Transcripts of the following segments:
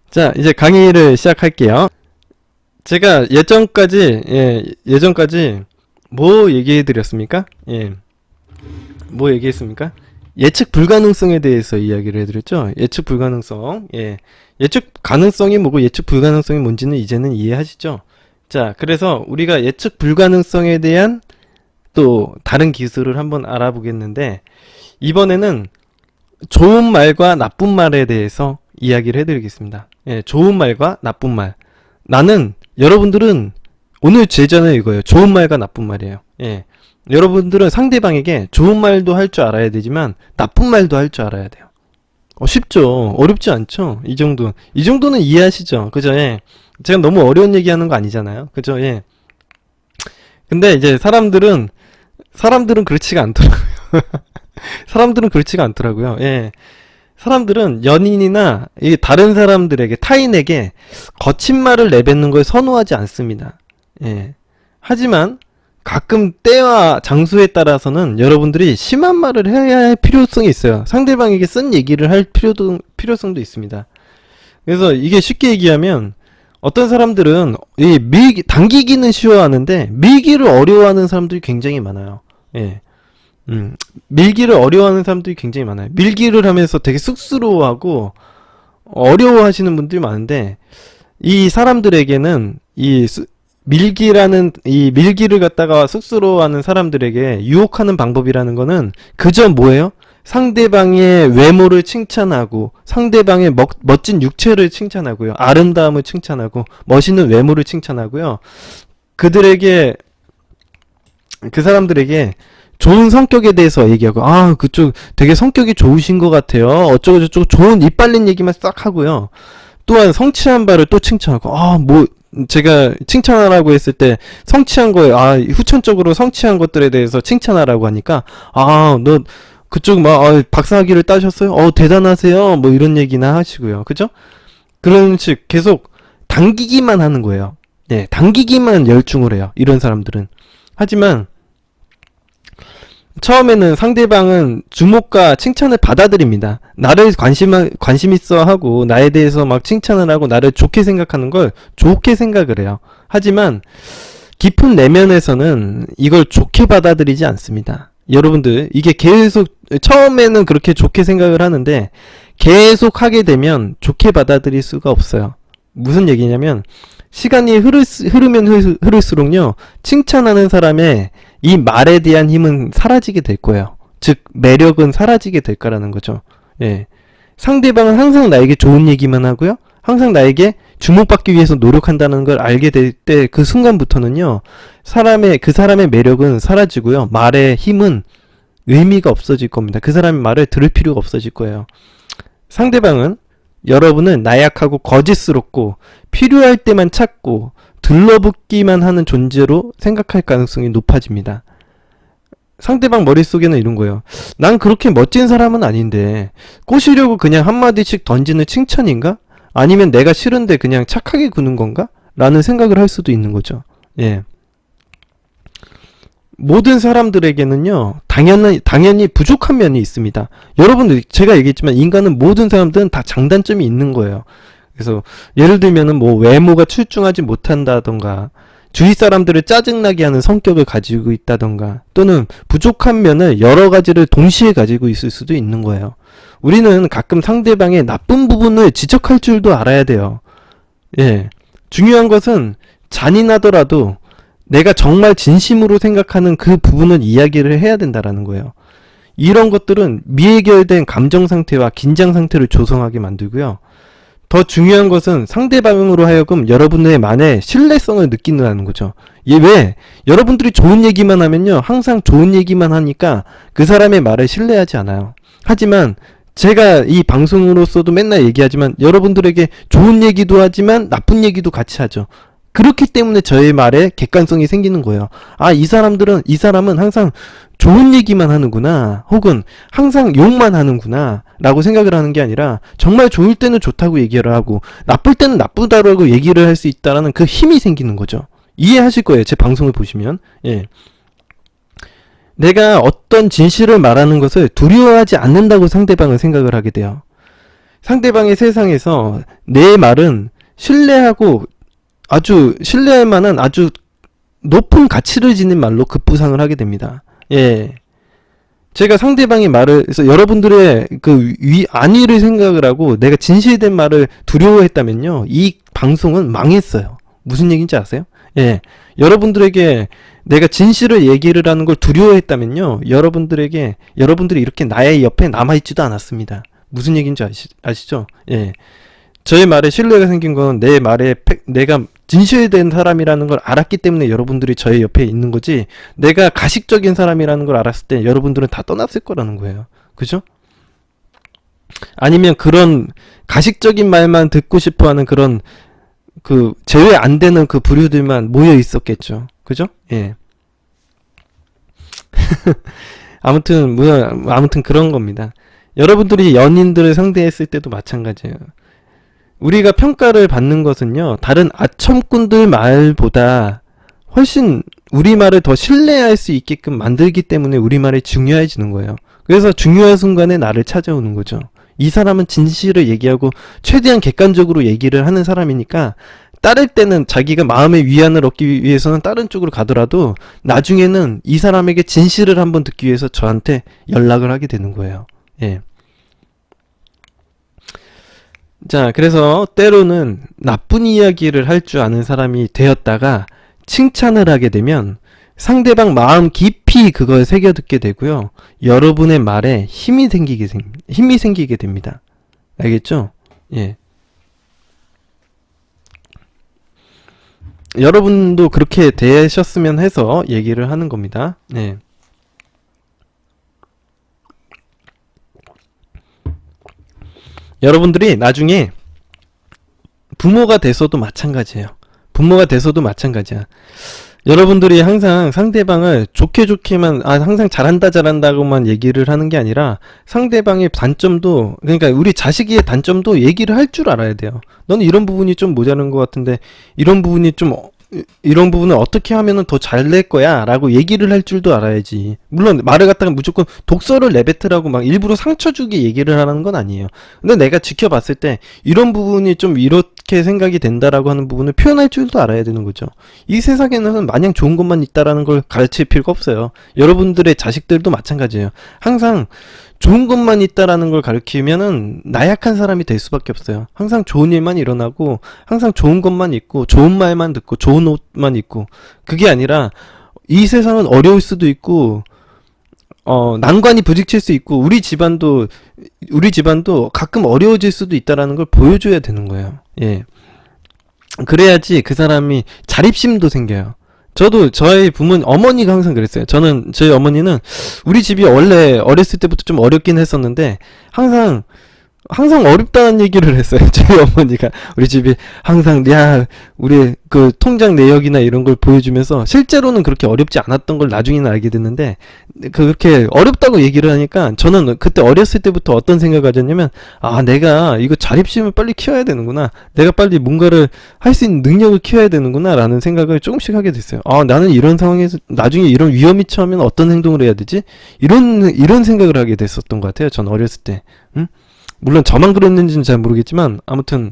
자, 이제 강의를 시작할게요. 제가 예전까지 뭐 얘기해 드렸습니까? 뭐 얘기했습니까? 예측 불가능성에 대해서 이야기를 해드렸죠. 예측 불가능성. 예측 가능성이 뭐고 예측 불가능성이 뭔지는 이제는 이해하시죠? 자, 그래서 우리가 예측 불가능성에 대한 또 다른 기술을 한번 알아보겠는데, 이번에는 좋은 말과 나쁜 말에 대해서 이야기를 해드리겠습니다. 좋은 말과 나쁜 말. 여러분들은 오늘 제자는 이거예요. 좋은 말과 나쁜 말이에요. 여러분들은 상대방에게 좋은 말도 할 줄 알아야 되지만 나쁜 말도 할 줄 알아야 돼요. 쉽죠. 어렵지 않죠. 이 정도는 이해하시죠. 그죠? 제가 너무 어려운 얘기하는 거 아니잖아요. 그죠? 근데 이제 사람들은 그렇지가 않더라고요. 사람들은 그렇지가 않더라고요. 사람들은 연인이나 다른 사람들에게, 타인에게 거친 말을 내뱉는 걸 선호하지 않습니다. 하지만 가끔 때와 장소에 따라서는 여러분들이 심한 말을 해야 할 필요성이 있어요. 상대방에게 쓴 얘기를 할 필요성도 있습니다. 그래서 이게 쉽게 얘기하면, 어떤 사람들은 당기기는 쉬워하는데 밀기를 어려워하는 사람들이 굉장히 많아요. 밀기를 어려워하는 사람들이 굉장히 많아요. 밀기를 하면서 되게 쑥스러워하고 어려워하시는 분들이 많은데, 이 사람들에게는 밀기를 갖다가 쑥스러워하는 사람들에게 유혹하는 방법이라는 거는 그저 뭐예요? 상대방의 외모를 칭찬하고, 상대방의 멋진 육체를 칭찬하고요, 아름다움을 칭찬하고, 멋있는 외모를 칭찬하고요, 그 사람들에게 좋은 성격에 대해서 얘기하고, 그쪽 되게 성격이 좋으신 것 같아요, 어쩌고저쩌고 좋은 이빨린 얘기만 싹 하고요. 또한 성취한 바를 또 칭찬하고, 제가 칭찬하라고 했을 때 성취한 거에, 후천적으로 성취한 것들에 대해서 칭찬하라고 하니까, 너 그쪽 박사학위를 따셨어요? 대단하세요. 뭐 이런 얘기나 하시고요. 그죠? 그런 식 계속 당기기만 하는 거예요. 당기기만 열중을 해요, 이런 사람들은. 하지만 처음에는 상대방은 주목과 칭찬을 받아들입니다. 나를 관심 있어 하고, 나에 대해서 막 칭찬을 하고, 나를 좋게 생각하는 걸 좋게 생각을 해요. 하지만 깊은 내면에서는 이걸 좋게 받아들이지 않습니다. 여러분들, 이게 처음에는 그렇게 좋게 생각을 하는데 계속 하게 되면 좋게 받아들일 수가 없어요. 무슨 얘기냐면, 시간이 흐르면 흐를수록요, 칭찬하는 사람의 이 말에 대한 힘은 사라지게 될 거예요. 즉, 매력은 사라지게 될 거라는 거죠. 상대방은 항상 나에게 좋은 얘기만 하고요, 항상 나에게 주목받기 위해서 노력한다는 걸 알게 될 때, 그 순간부터는요, 그 사람의 매력은 사라지고요, 말의 힘은 의미가 없어질 겁니다. 그 사람의 말을 들을 필요가 없어질 거예요. 상대방은 여러분은 나약하고 거짓스럽고 필요할 때만 찾고 들러붙기만 하는 존재로 생각할 가능성이 높아집니다. 상대방 머릿속에는 이런 거예요. 난 그렇게 멋진 사람은 아닌데 꼬시려고 그냥 한마디씩 던지는 칭찬인가? 아니면 내가 싫은데 그냥 착하게 구는 건가? 라는 생각을 할 수도 있는 거죠. 모든 사람들에게는요, 당연히 부족한 면이 있습니다. 여러분들, 제가 얘기했지만 모든 사람들은 다 장단점이 있는 거예요. 그래서 예를 들면은 외모가 출중하지 못한다던가, 주위 사람들을 짜증나게 하는 성격을 가지고 있다던가, 또는 부족한 면을 여러 가지를 동시에 가지고 있을 수도 있는 거예요. 우리는 가끔 상대방의 나쁜 부분을 지적할 줄도 알아야 돼요. 중요한 것은 잔인하더라도 내가 정말 진심으로 생각하는 그 부분은 이야기를 해야 된다라는 거예요. 이런 것들은 미해결된 감정 상태와 긴장 상태를 조성하게 만들고요, 더 중요한 것은 상대방으로 하여금 여러분의 말에 신뢰성을 느끼는 거죠. 왜? 여러분들이 좋은 얘기만 하면요, 항상 좋은 얘기만 하니까 그 사람의 말을 신뢰하지 않아요. 하지만 제가 이 방송으로서도 맨날 얘기하지만, 여러분들에게 좋은 얘기도 하지만 나쁜 얘기도 같이 하죠. 그렇기 때문에 저의 말에 객관성이 생기는 거예요. 이 사람은 항상 좋은 얘기만 하는구나, 혹은 항상 욕만 하는구나 라고 생각을 하는 게 아니라, 정말 좋을 때는 좋다고 얘기를 하고 나쁠 때는 나쁘다고 얘기를 할 수 있다라는 그 힘이 생기는 거죠. 이해하실 거예요, 제 방송을 보시면. 내가 어떤 진실을 말하는 것을 두려워하지 않는다고 상대방을 생각을 하게 돼요. 상대방의 세상에서 내 말은 신뢰하고 아주 신뢰할 만한 아주 높은 가치를 지닌 말로 급부상을 하게 됩니다. 예. 제가 상대방의 말을, 그래서 여러분들의 그 안위를 생각을 하고 내가 진실된 말을 두려워했다면요, 이 방송은 망했어요. 무슨 얘기인지 아세요? 예. 여러분들에게 내가 진실을 얘기를 하는 걸 두려워했다면요, 여러분들이 이렇게 나의 옆에 남아있지도 않았습니다. 무슨 얘기인지 아시죠? 예. 저의 말에 신뢰가 생긴 건 내 말에 내가 진실된 사람이라는 걸 알았기 때문에 여러분들이 저의 옆에 있는 거지, 내가 가식적인 사람이라는 걸 알았을 때 여러분들은 다 떠났을 거라는 거예요. 그죠? 아니면 그런 가식적인 말만 듣고 싶어 하는 그런 그 제외 안 되는 그 부류들만 모여 있었겠죠. 그죠? 예. 아무튼 그런 겁니다. 여러분들이 연인들을 상대했을 때도 마찬가지예요. 우리가 평가를 받는 것은요, 다른 아첨꾼들 말보다 훨씬 우리말을 더 신뢰할 수 있게끔 만들기 때문에 우리말이 중요해지는 거예요. 그래서 중요한 순간에 나를 찾아오는 거죠. 이 사람은 진실을 얘기하고 최대한 객관적으로 얘기를 하는 사람이니까, 따를 때는 자기가 마음의 위안을 얻기 위해서는 다른 쪽으로 가더라도 나중에는 이 사람에게 진실을 한번 듣기 위해서 저한테 연락을 하게 되는 거예요. 예. 자, 그래서 때로는 나쁜 이야기를 할 줄 아는 사람이 되었다가 칭찬을 하게 되면 상대방 마음 깊이 그걸 새겨듣게 되고요, 여러분의 말에 힘이 생기게 됩니다. 알겠죠? 예. 여러분도 그렇게 되셨으면 해서 얘기를 하는 겁니다. 예. 여러분들이 나중에 부모가 돼서도 마찬가지예요. 부모가 돼서도 마찬가지야. 여러분들이 항상 상대방을 좋게만, 항상 잘한다고만 얘기를 하는 게 아니라 상대방의 단점도, 그러니까 우리 자식의 단점도 얘기를 할 줄 알아야 돼요. 너는 이런 부분이 좀 모자란 것 같은데 이런 부분을 어떻게 하면은 더 잘 낼 거야 라고 얘기를 할 줄도 알아야지. 물론 말을 갖다가 무조건 독서를 내뱉으라고 막 일부러 상처 주게 얘기를 하라는 건 아니에요. 근데 내가 지켜봤을 때 이런 부분이 좀 이렇게 생각이 된다라고 하는 부분을 표현할 줄도 알아야 되는 거죠. 이 세상에는 마냥 좋은 것만 있다라는 걸 가르칠 필요가 없어요. 여러분들의 자식들도 마찬가지예요. 항상 좋은 것만 있다라는 걸 가르치면은 나약한 사람이 될 수밖에 없어요. 항상 좋은 일만 일어나고 항상 좋은 것만 있고 좋은 말만 듣고 좋은 옷만 입고, 그게 아니라 이 세상은 어려울 수도 있고 난관이 부딪힐 수 있고 우리 집안도 가끔 어려워질 수도 있다라는 걸 보여줘야 되는 거예요. 예. 그래야지 그 사람이 자립심도 생겨요. 저도 저희 부모님, 어머니가 항상 그랬어요. 저희 어머니는 우리 집이 원래 어렸을 때부터 좀 어렵긴 했었는데 항상 어렵다는 얘기를 했어요. 저희 어머니가 우리 집이 항상 우리 그 통장 내역이나 이런 걸 보여주면서 실제로는 그렇게 어렵지 않았던 걸 나중에는 알게 됐는데, 그렇게 어렵다고 얘기를 하니까 저는 그때 어렸을 때부터 어떤 생각을 가졌냐면, 내가 이거 자립심을 빨리 키워야 되는구나, 내가 빨리 뭔가를 할 수 있는 능력을 키워야 되는구나 라는 생각을 조금씩 하게 됐어요. 나는 이런 상황에서 나중에 이런 위험이 처하면 어떤 행동을 해야 되지? 이런 생각을 하게 됐었던 것 같아요. 전 어렸을 때. 물론 저만 그랬는지는 잘 모르겠지만 아무튼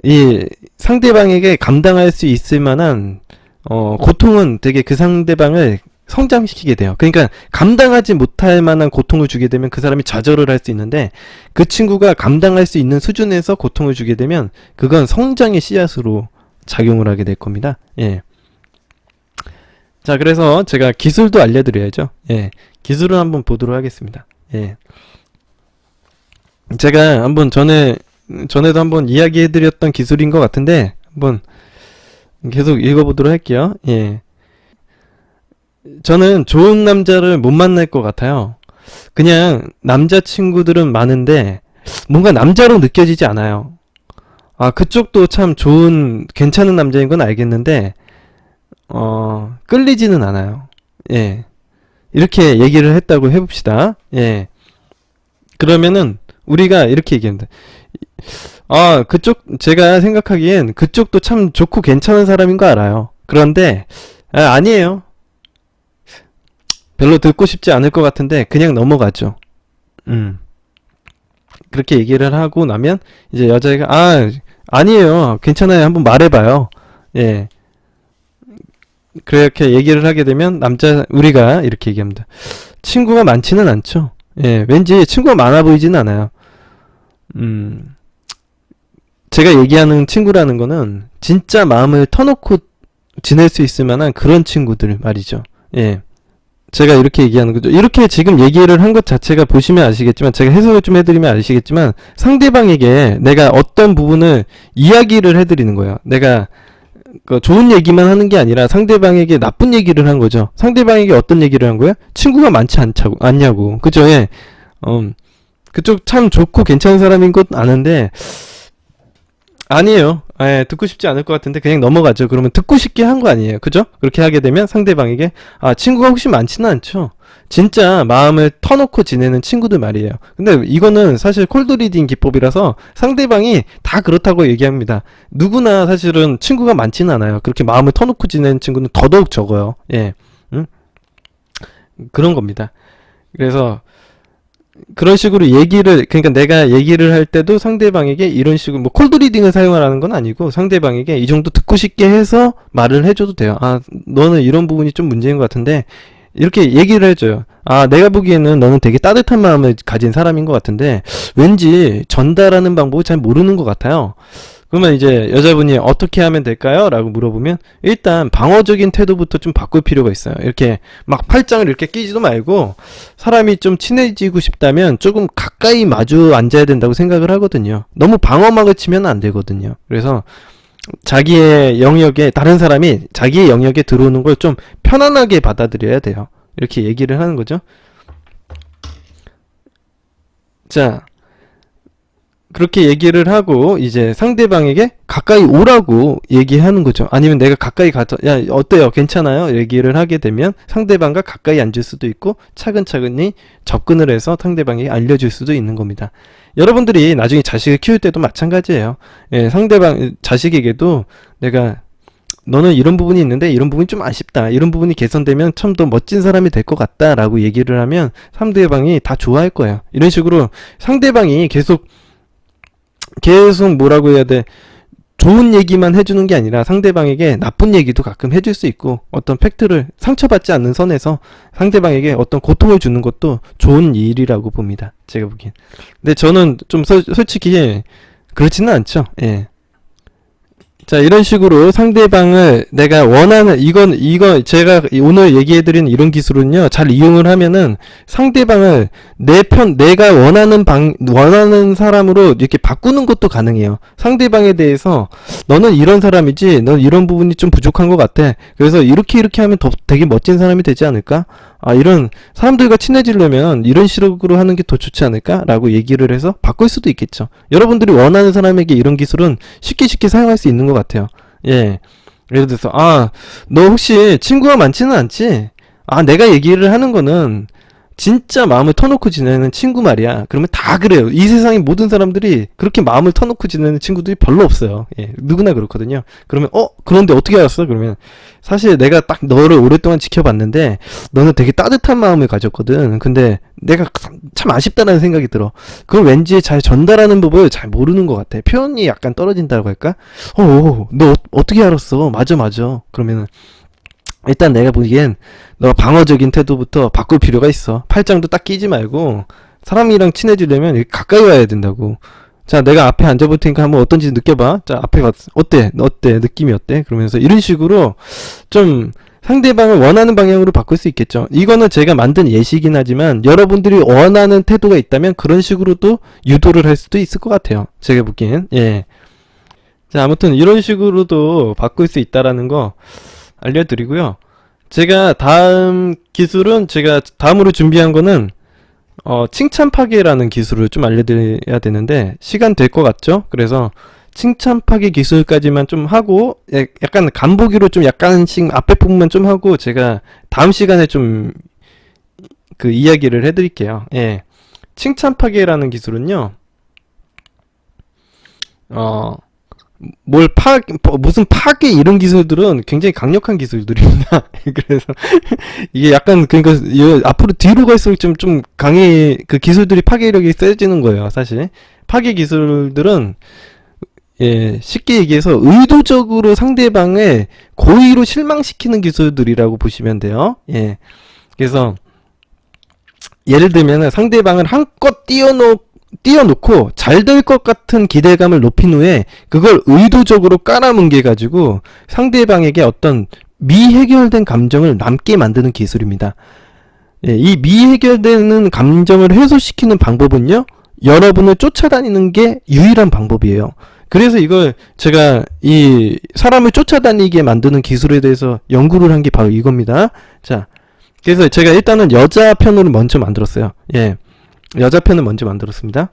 이 상대방에게 감당할 수 있을 만한 고통은 되게 그 상대방을 성장시키게 돼요. 그러니까 감당하지 못할 만한 고통을 주게 되면 그 사람이 좌절을 할 수 있는데, 그 친구가 감당할 수 있는 수준에서 고통을 주게 되면 그건 성장의 씨앗으로 작용을 하게 될 겁니다. 예. 자, 그래서 제가 기술도 알려드려야죠. 예. 기술을 한번 보도록 하겠습니다. 예. 제가 한번 전에도 한번 이야기해드렸던 기술인 것 같은데 한번 계속 읽어보도록 할게요. 예. 저는 좋은 남자를 못 만날 것 같아요. 그냥 남자친구들은 많은데 뭔가 남자로 느껴지지 않아요. 그쪽도 참 괜찮은 남자인 건 알겠는데 끌리지는 않아요. 예. 이렇게 얘기를 했다고 해봅시다. 예. 그러면은 우리가 이렇게 얘기합니다. 제가 생각하기엔 그쪽도 참 좋고 괜찮은 사람인 거 알아요. 그런데 아니에요. 별로 듣고 싶지 않을 것 같은데 그냥 넘어가죠. 그렇게 얘기를 하고 나면 이제 여자애가 아니에요, 괜찮아요, 한번 말해봐요. 예, 그렇게 얘기를 하게 되면 우리가 이렇게 얘기합니다. 친구가 많지는 않죠. 예, 왠지 친구가 많아 보이지는 않아요. 음, 제가 얘기하는 친구라는 거는 진짜 마음을 터놓고 지낼 수 있을 만한 그런 친구들 말이죠. 예. 제가 이렇게 얘기하는 거죠. 이렇게 지금 얘기를 한 것 자체가 보시면 아시겠지만, 제가 해석을 좀 해드리면 아시겠지만, 상대방에게 내가 어떤 부분을 이야기를 해드리는 거예요. 내가 좋은 얘기만 하는 게 아니라 상대방에게 나쁜 얘기를 한 거죠. 상대방에게 어떤 얘기를 한 거예요? 친구가 많지 않냐고. 그죠? 예. 그쪽 참 좋고 괜찮은 사람인 것 아는데, 아니에요. 예, 듣고 싶지 않을 것 같은데 그냥 넘어가죠. 그러면 듣고 싶게 한 거 아니에요. 그죠? 그렇게 하게 되면 상대방에게 친구가 혹시 많지는 않죠. 진짜 마음을 터놓고 지내는 친구들 말이에요. 근데 이거는 사실 콜드리딩 기법이라서 상대방이 다 그렇다고 얘기합니다. 누구나 사실은 친구가 많지는 않아요. 그렇게 마음을 터놓고 지내는 친구는 더더욱 적어요. 예. 그런 겁니다. 그래서 그런 식으로 그러니까 내가 얘기를 할 때도 상대방에게 이런 식으로, 뭐, 콜드리딩을 사용하라는 건 아니고, 상대방에게 이 정도 듣고 싶게 해서 말을 해줘도 돼요. 너는 이런 부분이 좀 문제인 것 같은데, 이렇게 얘기를 해줘요. 내가 보기에는 너는 되게 따뜻한 마음을 가진 사람인 것 같은데, 왠지 전달하는 방법을 잘 모르는 것 같아요. 그러면 이제 여자분이 어떻게 하면 될까요? 라고 물어보면 일단 방어적인 태도부터 좀 바꿀 필요가 있어요. 이렇게 막 팔짱을 이렇게 끼지도 말고, 사람이 좀 친해지고 싶다면 조금 가까이 마주 앉아야 된다고 생각을 하거든요. 너무 방어막을 치면 안 되거든요. 그래서 자기의 영역에, 다른 사람이 자기의 영역에 들어오는 걸 좀 편안하게 받아들여야 돼요. 이렇게 얘기를 하는 거죠. 자, 그렇게 얘기를 하고 이제 상대방에게 가까이 오라고 얘기하는 거죠. 아니면 내가 가까이 가서 야 어때요, 괜찮아요, 얘기를 하게 되면 상대방과 가까이 앉을 수도 있고, 차근차근히 접근을 해서 상대방에게 알려줄 수도 있는 겁니다. 여러분들이 나중에 자식을 키울 때도 마찬가지예요. 예, 상대방 자식에게도 내가 너는 이런 부분이 있는데 이런 부분이 좀 아쉽다, 이런 부분이 개선되면 참 더 멋진 사람이 될 것 같다 라고 얘기를 하면 상대방이 다 좋아할 거예요. 이런 식으로 상대방이 계속 뭐라고 해야 돼, 좋은 얘기만 해주는 게 아니라 상대방에게 나쁜 얘기도 가끔 해줄 수 있고, 어떤 팩트를 상처받지 않는 선에서 상대방에게 어떤 고통을 주는 것도 좋은 일이라고 봅니다, 제가 보기엔. 근데 저는 좀 솔직히 그렇지는 않죠. 예. 자, 이런 식으로 상대방을 내가 원하는, 이건 제가 오늘 얘기해드린 이런 기술은요, 잘 이용을 하면은 상대방을 내가 원하는 사람으로 이렇게 바꾸는 것도 가능해요. 상대방에 대해서 너는 이런 사람이지, 넌 이런 부분이 좀 부족한 것 같아. 그래서 이렇게 하면 더 되게 멋진 사람이 되지 않을까? 이런 사람들과 친해지려면 이런 식으로 하는 게 더 좋지 않을까? 라고 얘기를 해서 바꿀 수도 있겠죠. 여러분들이 원하는 사람에게 이런 기술은 쉽게 사용할 수 있는 것 같아요. 예. 예를 들어서, 너 혹시 친구가 많지는 않지? 내가 얘기를 하는 거는 진짜 마음을 터놓고 지내는 친구 말이야. 그러면 다 그래요. 이 세상의 모든 사람들이 그렇게 마음을 터놓고 지내는 친구들이 별로 없어요. 예, 누구나 그렇거든요. 그러면 그런데 어떻게 알았어? 그러면 사실 내가 딱 너를 오랫동안 지켜봤는데 너는 되게 따뜻한 마음을 가졌거든. 근데 내가 참 아쉽다는 생각이 들어. 그걸 왠지 잘 전달하는 법을 잘 모르는 것 같아. 표현이 약간 떨어진다고 할까? 너 어떻게 알았어? 맞아. 그러면은 일단 내가 보기엔 너가 방어적인 태도부터 바꿀 필요가 있어. 팔짱도 딱 끼지 말고 사람이랑 친해지려면 가까이 와야 된다고. 자, 내가 앞에 앉아볼 테니까 한번 어떤지 느껴봐. 자, 앞에 가서 어때? 느낌이 어때? 그러면서 이런 식으로 좀 상대방을 원하는 방향으로 바꿀 수 있겠죠. 이거는 제가 만든 예시긴 하지만 여러분들이 원하는 태도가 있다면 그런 식으로도 유도를 할 수도 있을 것 같아요, 제가 보기엔. 예. 자, 아무튼 이런 식으로도 바꿀 수 있다라는 거 알려드리고요. 제가 다음으로 준비한 거는 칭찬 파괴라는 기술을 좀 알려드려야 되는데 시간 될 것 같죠? 그래서 칭찬 파괴 기술까지만 좀 하고, 약간 간보기로 좀 약간씩 앞에 부분만 좀 하고 제가 다음 시간에 좀 그 이야기를 해드릴게요. 예. 칭찬 파괴라는 기술은요, 무슨 파괴 이런 기술들은 굉장히 강력한 기술들입니다. 그래서 이게 약간 그러니까 앞으로 뒤로 갈수록 좀 그 기술들이 파괴력이 세지는 거예요. 사실 파괴 기술들은 쉽게 얘기해서 의도적으로 상대방을 고의로 실망시키는 기술들이라고 보시면 돼요. 그래서 예를 들면 상대방을 한껏 띄워놓고 잘 될 것 같은 기대감을 높인 후에 그걸 의도적으로 깔아뭉개 가지고 상대방에게 어떤 미해결된 감정을 남게 만드는 기술입니다. 이 미해결되는 감정을 해소시키는 방법은요, 여러분을 쫓아다니는 게 유일한 방법이에요. 그래서 이걸 제가 이 사람을 쫓아다니게 만드는 기술에 대해서 연구를 한 게 바로 이겁니다. 자, 그래서 제가 일단은 여자 편으로 먼저 만들었어요. 여자 편을 먼저 만들었습니다.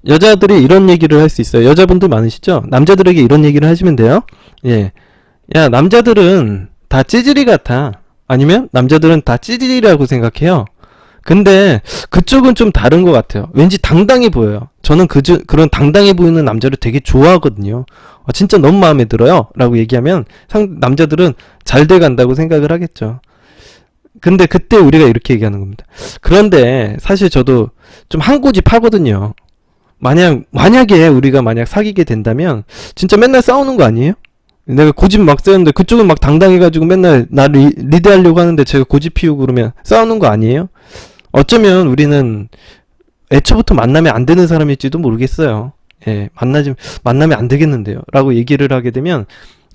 여자들이 이런 얘기를 할 수 있어요. 여자분들 많으시죠? 남자들에게 이런 얘기를 하시면 돼요. 야, 남자들은 다 찌질이 같아. 아니면 남자들은 다 찌질이라고 생각해요. 근데 그쪽은 좀 다른 것 같아요. 왠지 당당해 보여요. 저는 그런 당당해 보이는 남자를 되게 좋아하거든요. 진짜 너무 마음에 들어요. 라고 얘기하면 남자들은 잘 돼간다고 생각을 하겠죠. 근데 그때 우리가 이렇게 얘기하는 겁니다. 그런데 사실 저도 좀 한 고집 하거든요. 만약에 우리가 사귀게 된다면 진짜 맨날 싸우는 거 아니에요? 내가 고집 막 세우는데 그쪽은 막 당당해가지고 맨날 나를 리드하려고 하는데 제가 고집 피우고 그러면 싸우는 거 아니에요? 어쩌면 우리는 애초부터 만나면 안 되는 사람일지도 모르겠어요. 만나면 안 되겠는데요. 라고 얘기를 하게 되면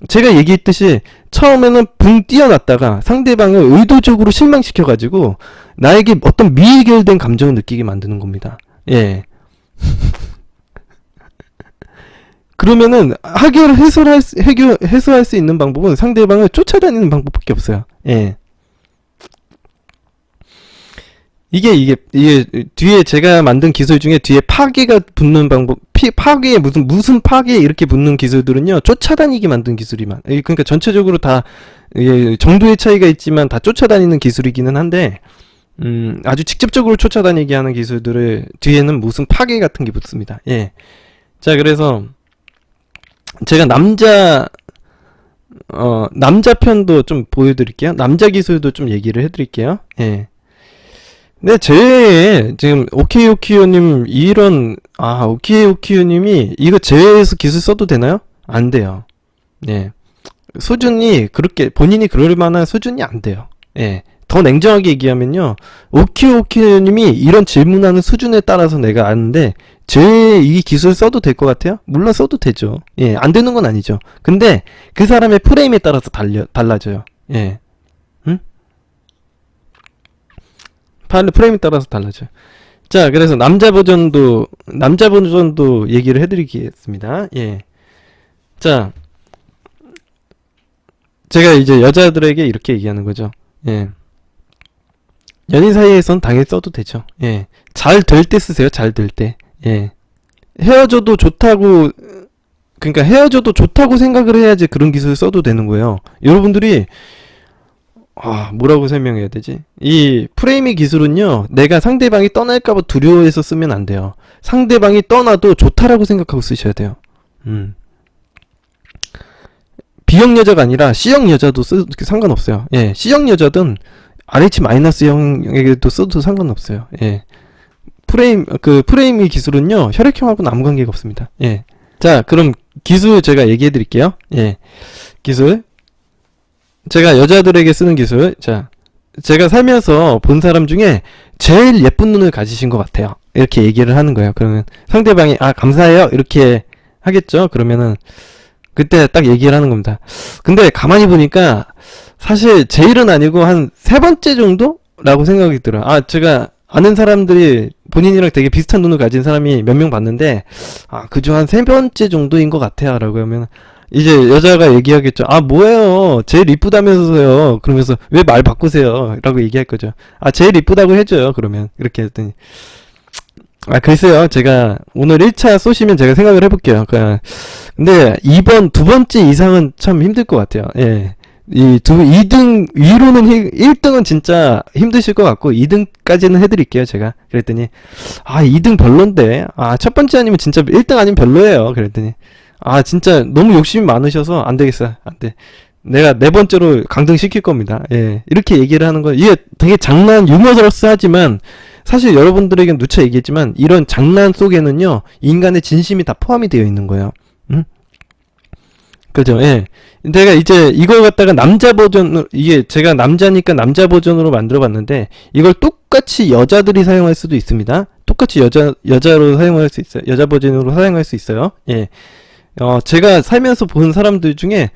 제가 얘기했듯이 처음에는 붕 뛰어났다가 상대방을 의도적으로 실망시켜가지고 나에게 어떤 미해결된 감정을 느끼게 만드는 겁니다. 그러면은 해소할 수 있는 방법은 상대방을 쫓아다니는 방법밖에 없어요. 이게 뒤에 제가 만든 기술 중에 뒤에 파괴가 붙는 방법, 파괴에 무슨 파괴 이렇게 붙는 기술들은요, 쫓아다니게 만든 기술이만. 그러니까 전체적으로 다 정도의 차이가 있지만 다 쫓아다니는 기술이기는 한데, 아주 직접적으로 쫓아다니게 하는 기술들을 뒤에는 무슨 파괴 같은 게 붙습니다. 자, 그래서 제가 남자 편도 좀 보여드릴게요. 남자 기술도 좀 얘기를 해드릴게요. 네, 지금 오케이오키오님 오케이오키오님이 이거 제외해서 기술 써도 되나요? 안 돼요. 수준이 그렇게 본인이 그럴 만한 수준이 안 돼요. 더 냉정하게 얘기하면요, 오케이오키오님이 이런 질문하는 수준에 따라서 내가 아는데 이 기술 써도 될 것 같아요? 물론 써도 되죠. 안 되는 건 아니죠. 근데 그 사람의 프레임에 따라서 달라져요. 프레임에 따라서 달라져요. 자, 그래서 남자 버전도 얘기를 해드리겠습니다. 자, 제가 이제 여자들에게 이렇게 얘기하는 거죠. 연인 사이에선 당연히 써도 되죠. 잘 될 때 쓰세요. 잘 될 때. 헤어져도 좋다고 생각을 해야지 그런 기술 써도 되는 거예요. 여러분들이 뭐라고 설명해야 되지? 이 프레임의 기술은요, 내가 상대방이 떠날까봐 두려워해서 쓰면 안 돼요. 상대방이 떠나도 좋다라고 생각하고 쓰셔야 돼요. B형 여자가 아니라 C형 여자도 상관없어요. C형 여자든 RH-형에게도 써도 상관없어요. 프레임의 기술은요, 혈액형하고는 아무 관계가 없습니다. 자, 그럼 기술 제가 얘기해 드릴게요. 기술. 제가 여자들에게 쓰는 기술. 자, 제가 살면서 본 사람 중에 제일 예쁜 눈을 가지신 것 같아요. 이렇게 얘기를 하는 거예요. 그러면 상대방이 감사해요. 이렇게 하겠죠. 그러면은 그때 딱 얘기를 하는 겁니다. 근데 가만히 보니까 사실 제일은 아니고 한 세 번째 정도라고 생각이 들어요. 제가 아는 사람들이 본인이랑 되게 비슷한 눈을 가진 사람이 몇 명 봤는데 그중 한 세 번째 정도인 것 같아요. 라고 하면 이제 여자가 얘기하겠죠. 뭐예요, 제일 이쁘다면서요. 그러면서 왜 말 바꾸세요? 라고 얘기할 거죠. 제일 이쁘다고 해줘요. 그러면 이렇게 했더니 글쎄요, 제가 오늘 1차 쏘시면 제가 생각을 해볼게요. 근데 두 번째 이상은 참 힘들 것 같아요. 2등 위로는 1등은 진짜 힘드실 것 같고 2등까지는 해드릴게요. 제가 그랬더니 2등 별론데 첫 번째 아니면 진짜 1등 아니면 별로예요. 그랬더니 아, 진짜 너무 욕심이 많으셔서 안 되겠어. 안 돼. 내가 네 번째로 강등시킬 겁니다. 예. 이렇게 얘기를 하는 거, 이게 되게 장난, 유머러스하지만, 사실 여러분들에겐 누차 얘기했지만, 이런 장난 속에는요, 인간의 진심이 다 포함이 되어 있는 거예요. 응? 그죠? 예. 내가 이제 이걸 갖다가 남자 버전으로, 이게 제가 남자니까 남자 버전으로 만들어 봤는데, 이걸 똑같이 여자들이 사용할 수도 있습니다. 똑같이 여자로 사용할 수 있어요. 여자 버전으로 사용할 수 있어요. 예. 제가 살면서 본 사람들 중에,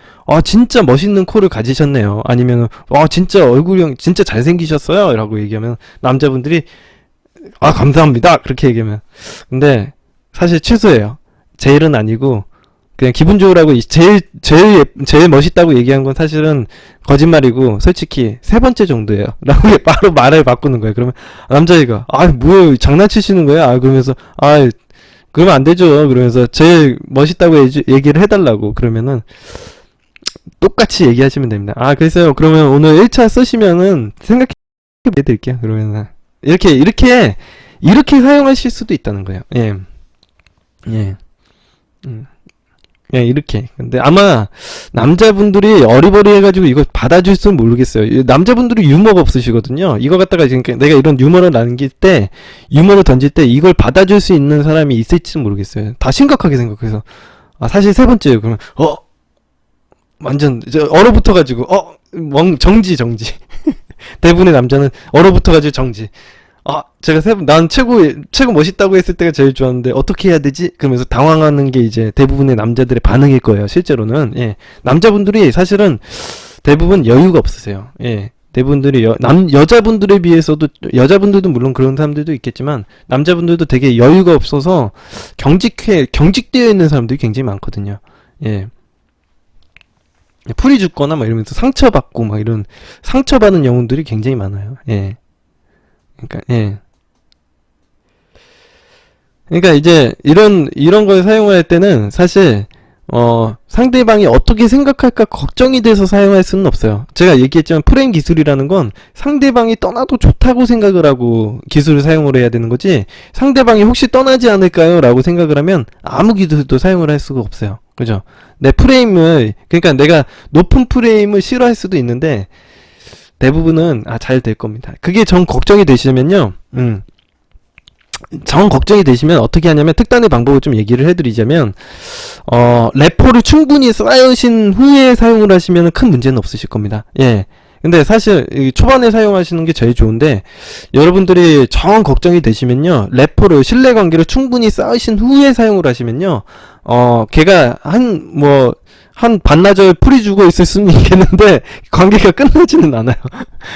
진짜 멋있는 코를 가지셨네요. 아니면, 진짜 얼굴형, 진짜 잘생기셨어요. 라고 얘기하면, 남자분들이, 감사합니다. 그렇게 얘기하면. 근데, 사실 최소예요. 제일은 아니고, 그냥 기분 좋으라고, 제일 멋있다고 얘기한 건 사실은 거짓말이고, 솔직히, 세 번째 정도예요. 라고 바로 말을 바꾸는 거예요. 그러면, 남자애가, 뭐야, 장난치시는 거야? 그러면서, 그러면 안 되죠. 그러면서 제일 멋있다고 얘기를 해달라고. 그러면은 똑같이 얘기하시면 됩니다. 그래서요. 그러면 오늘 1차 쓰시면은 생각해 드릴게요. 그러면은 이렇게 사용하실 수도 있다는 거예요. 예. 예. 예, 이렇게. 근데 아마 남자분들이 어리버리해가지고 이거 받아줄지는 모르겠어요. 남자분들이 유머가 없으시거든요. 이거 갖다가 지금 내가 이런 유머를 남길 때, 유머를 던질 때 이걸 받아줄 수 있는 사람이 있을지는 모르겠어요. 다 심각하게 생각해서. 사실 세 번째예요. 그러면 완전 얼어붙어가지고 정지. 대부분의 남자는 얼어붙어가지고 정지. 난 최고 멋있다고 했을 때가 제일 좋았는데, 어떻게 해야 되지? 그러면서 당황하는 게 이제 대부분의 남자들의 반응일 거예요, 실제로는. 예. 남자분들이 사실은 대부분 여유가 없으세요. 예. 대부분들이 여자분들에 비해서도, 여자분들도 물론 그런 사람들도 있겠지만, 남자분들도 되게 여유가 없어서 경직되어 있는 사람들이 굉장히 많거든요. 예. 풀이 죽거나 막 이러면서 상처받고 막 이런, 상처받는 영혼들이 굉장히 많아요. 예. 예. 그러니까 이제 이런 걸 사용할 때는 사실 상대방이 어떻게 생각할까 걱정이 돼서 사용할 수는 없어요. 제가 얘기했지만 프레임 기술이라는 건 상대방이 떠나도 좋다고 생각을 하고 기술을 사용을 해야 되는 거지, 상대방이 혹시 떠나지 않을까요? 라고 생각을 하면 아무 기술도 사용을 할 수가 없어요. 그죠? 그러니까 내가 높은 프레임을 싫어할 수도 있는데, 대부분은 잘 될 겁니다. 그게 정 걱정이 되시면요. 정 걱정이 되시면 어떻게 하냐면, 특단의 방법을 좀 얘기를 해드리자면, 래퍼를 충분히 쌓으신 후에 사용을 하시면 큰 문제는 없으실 겁니다. 예. 근데 사실 초반에 사용하시는 게 제일 좋은데, 여러분들이 정 걱정이 되시면요, 래퍼를, 신뢰관계를 충분히 쌓으신 후에 사용을 하시면요, 걔가 한 반나절 풀이 죽어 있을 수는 있겠는데 관계가 끝나지는 않아요.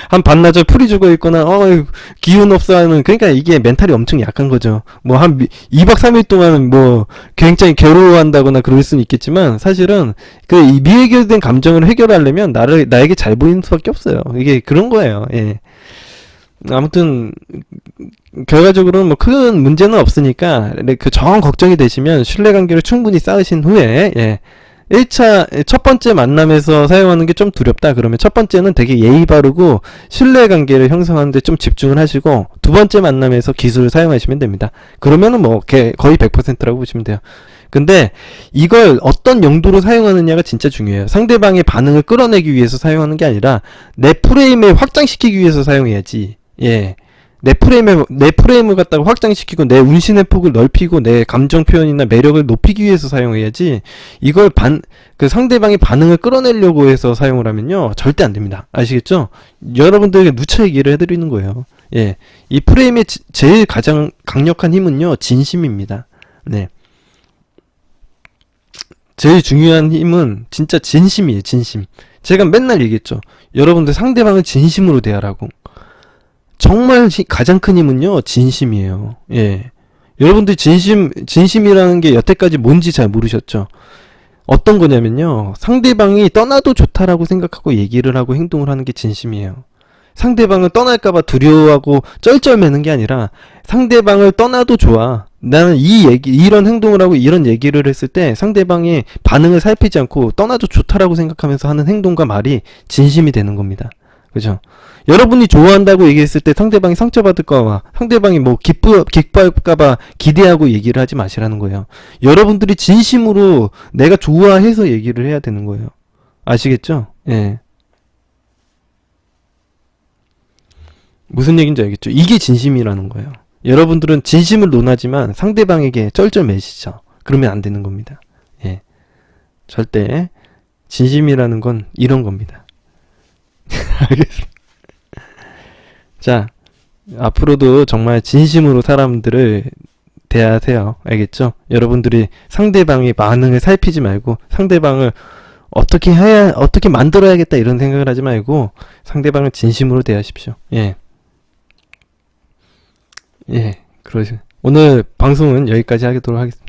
한 반나절 풀이 죽어 있거나 기운 없어 하는, 그러니까 이게 멘탈이 엄청 약한 거죠. 한 2박 3일 동안 굉장히 괴로워한다거나 그럴 수는 있겠지만, 사실은 이 미해결된 감정을 해결하려면 나에게 잘 보이는 수밖에 없어요. 이게 그런 거예요. 예. 아무튼 결과적으로는 큰 문제는 없으니까, 그 정 걱정이 되시면 신뢰관계를 충분히 쌓으신 후에, 예, 1차 첫 번째 만남에서 사용하는 게 좀 두렵다 그러면, 첫 번째는 되게 예의 바르고 신뢰관계를 형성하는 데 좀 집중을 하시고, 두 번째 만남에서 기술을 사용하시면 됩니다. 그러면은 거의 100%라고 보시면 돼요. 근데 이걸 어떤 용도로 사용하느냐가 진짜 중요해요. 상대방의 반응을 끌어내기 위해서 사용하는 게 아니라 내 프레임을 확장시키기 위해서 사용해야지. 예. 내 프레임을 갖다가 확장시키고 내 운신의 폭을 넓히고 내 감정 표현이나 매력을 높이기 위해서 사용해야지, 이걸 그 상대방의 반응을 끌어내려고 해서 사용을 하면요, 절대 안 됩니다. 아시겠죠? 여러분들에게 누차 얘기를 해드리는 거예요. 예. 이 프레임의 제일 가장 강력한 힘은요, 진심입니다. 네. 제일 중요한 힘은 진짜 진심이에요, 진심. 제가 맨날 얘기했죠. 여러분들 상대방을 진심으로 대하라고. 정말 가장 큰 힘은요, 진심이에요. 예. 여러분들 진심이라는 게 여태까지 뭔지 잘 모르셨죠? 어떤 거냐면요, 상대방이 떠나도 좋다라고 생각하고 얘기를 하고 행동을 하는 게 진심이에요. 상대방을 떠날까봐 두려워하고 쩔쩔매는 게 아니라, 상대방을 떠나도 좋아, 나는 이런 행동을 하고 이런 얘기를 했을 때 상대방의 반응을 살피지 않고 떠나도 좋다라고 생각하면서 하는 행동과 말이 진심이 되는 겁니다. 그죠? 여러분이 좋아한다고 얘기했을 때 상대방이 상처받을까봐, 상대방이 뭐 기뻐할까봐 기대하고 얘기를 하지 마시라는 거예요. 여러분들이 진심으로 내가 좋아해서 얘기를 해야 되는 거예요. 아시겠죠? 예. 무슨 얘기인지 알겠죠? 이게 진심이라는 거예요. 여러분들은 진심을 논하지만 상대방에게 쩔쩔매시죠. 그러면 안 되는 겁니다. 예. 절대 진심이라는 건 이런 겁니다. 알겠습니다. 자, 앞으로도 정말 진심으로 사람들을 대하세요. 알겠죠? 여러분들이 상대방의 반응을 살피지 말고 상대방을 어떻게 만들어야겠다 이런 생각을 하지 말고 상대방을 진심으로 대하십시오. 예. 예. 그러시. 오늘 방송은 여기까지 하도록 하겠습니다.